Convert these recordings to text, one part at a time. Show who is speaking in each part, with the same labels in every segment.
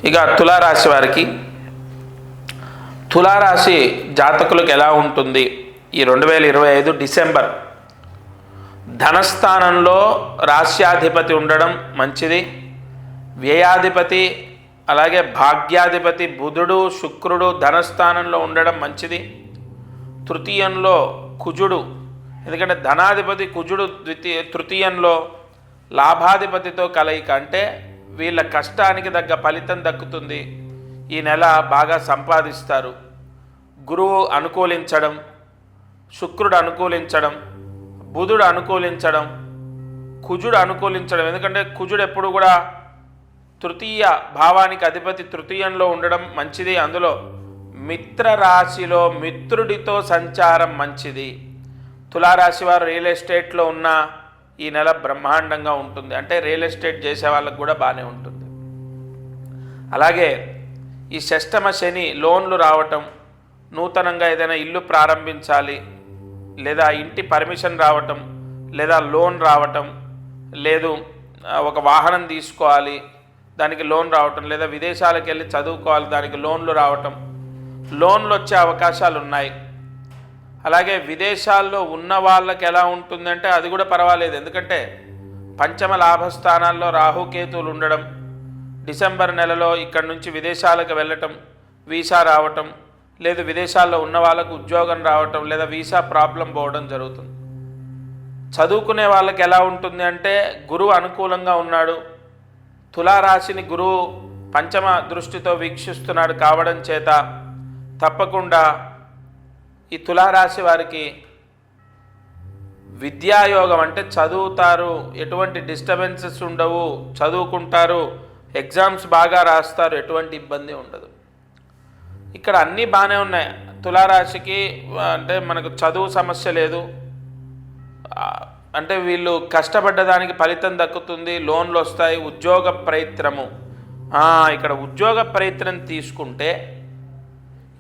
Speaker 1: ఇక తులారాశి వారికి, తులారాశి జాతకులకు ఎలా ఉంటుంది ఈ 2025 డిసెంబర్? ధనస్థానంలో రాశ్యాధిపతి ఉండడం మంచిది. వ్యయాధిపతి అలాగే భాగ్యాధిపతి బుధుడు శుక్రుడు ధనస్థానంలో ఉండడం మంచిది. తృతీయంలో కుజుడు, ఎందుకంటే ధనాధిపతి కుజుడు తృతీయంలో లాభాధిపతితో కలయిక, అంటే వీళ్ళ కష్టానికి తగ్గ ఫలితం దక్కుతుంది. ఈ నెల బాగా సంపాదిస్తారు. గురువు అనుకూలించడం, శుక్రుడు అనుకూలించడం, బుధుడు అనుకూలించడం, కుజుడు అనుకూలించడం. ఎందుకంటే కుజుడు ఎప్పుడు కూడా తృతీయ భావానికి అధిపతి తృతీయంలో ఉండడం మంచిది. అందులో మిత్ర రాశిలో మిత్రుడితో సంచారం మంచిది. తులారాశి వారు రియల్ ఎస్టేట్లో ఉన్న ఈ నెల బ్రహ్మాండంగా ఉంటుంది. అంటే రియల్ ఎస్టేట్ చేసే వాళ్ళకు కూడా బాగానే ఉంటుంది. అలాగే ఈ షష్టమ శని, లోన్లు రావటం, నూతనంగా ఏదైనా ఇల్లు ప్రారంభించాలి, లేదా ఇంటి పర్మిషన్ రావటం, లేదా లోన్ రావటం, లేదు ఒక వాహనం తీసుకోవాలి దానికి లోన్ రావటం, లేదా విదేశాలకు వెళ్ళి చదువుకోవాలి దానికి లోన్లు రావటం, లోన్లు వచ్చే అవకాశాలు ఉన్నాయి. అలాగే విదేశాల్లో ఉన్న వాళ్ళకి ఎలా ఉంటుందంటే అది కూడా పర్వాలేదు. ఎందుకంటే పంచమ లాభస్థానాల్లో రాహుకేతువులు ఉండడం, డిసెంబర్ నెలలో ఇక్కడి నుంచి విదేశాలకు వెళ్ళటం, వీసా రావటం, లేదు విదేశాల్లో ఉన్న వాళ్ళకు ఉద్యోగం రావటం, లేదా వీసా ప్రాబ్లం పోవడం జరుగుతుంది. చదువుకునే వాళ్ళకి ఎలా ఉంటుంది అంటే గురువు అనుకూలంగా ఉన్నాడు. తులారాశిని గురువు పంచమ దృష్టితో వీక్షిస్తున్నాడు కావడం చేత తప్పకుండా ఈ తులారాశి వారికి విద్యాయోగం, అంటే చదువుతారు, ఎటువంటి డిస్టర్బెన్సెస్ ఉండవు, చదువుకుంటారు, ఎగ్జామ్స్ బాగా రాస్తారు, ఎటువంటి ఇబ్బంది ఉండదు. ఇక్కడ అన్నీ బాగానే ఉన్నాయి. తులారాశికి అంటే మనకు చదువు సమస్య లేదు, అంటే వీళ్ళు కష్టపడ్డదానికి ఫలితం దక్కుతుంది, లోన్లు వస్తాయి. ఉద్యోగ ప్రయత్నము, ఇక్కడ ఉద్యోగ ప్రయత్నం తీసుకుంటే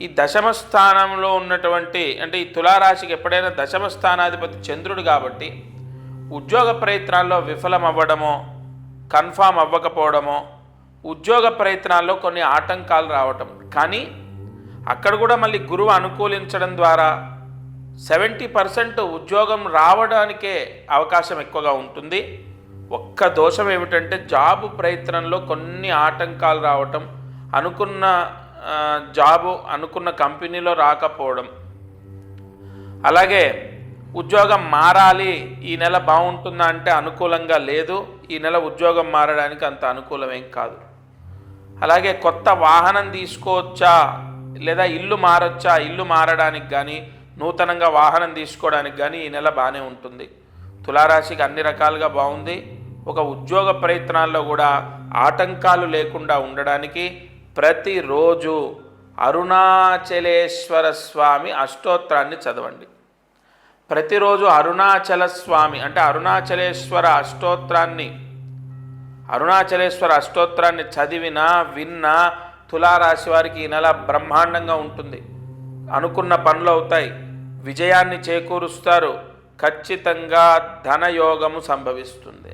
Speaker 1: ఈ దశమ స్థానంలో ఉన్నటువంటి, అంటే ఈ తులారాశికి ఎప్పుడైనా దశమ స్థానాధిపతి చంద్రుడు కాబట్టి ఉద్యోగ ప్రయత్నాల్లో విఫలం అవ్వడమో, కన్ఫామ్ అవ్వకపోవడమో, ఉద్యోగ ప్రయత్నాల్లో కొన్ని ఆటంకాలు రావటం. కానీ అక్కడ కూడా మళ్ళీ గురువు అనుకూలించడం ద్వారా 70% ఉద్యోగం రావడానికే అవకాశం ఎక్కువగా ఉంటుంది. ఒక్క దోషం ఏమిటంటే జాబు ప్రయత్నంలో కొన్ని ఆటంకాలు రావటం, అనుకున్న జాబు అనుకున్న కంపెనీలో రాకపోవడం. అలాగే ఉద్యోగం మారాలి, ఈ నెల బాగుంటుందా అంటే అనుకూలంగా లేదు. ఈ నెల ఉద్యోగం మారడానికి అంత అనుకూలమేం కాదు. అలాగే కొత్త వాహనం తీసుకోవచ్చా, లేదా ఇల్లు మారొచ్చా, ఇల్లు మారడానికి కానీ నూతనంగా వాహనం తీసుకోవడానికి కానీ ఈ నెల బాగానే ఉంటుంది. తులారాశికి అన్ని రకాలుగా బాగుంది. ఒక ఉద్యోగ ప్రయత్నాల్లో కూడా ఆటంకాలు లేకుండా ఉండడానికి ప్రతిరోజు అరుణాచలేశ్వర స్వామి అష్టోత్తరాన్ని చదవండి. ప్రతిరోజు అరుణాచల స్వామి అంటే అరుణాచలేశ్వర అష్టోత్తరాన్ని చదివినా విన్నా తులారాశి వారికి ఈ నెల బ్రహ్మాండంగా ఉంటుంది. అనుకున్న పనులు అవుతాయి, విజయాన్ని చేకూరుస్తారు, ఖచ్చితంగా ధనయోగము సంభవిస్తుంది.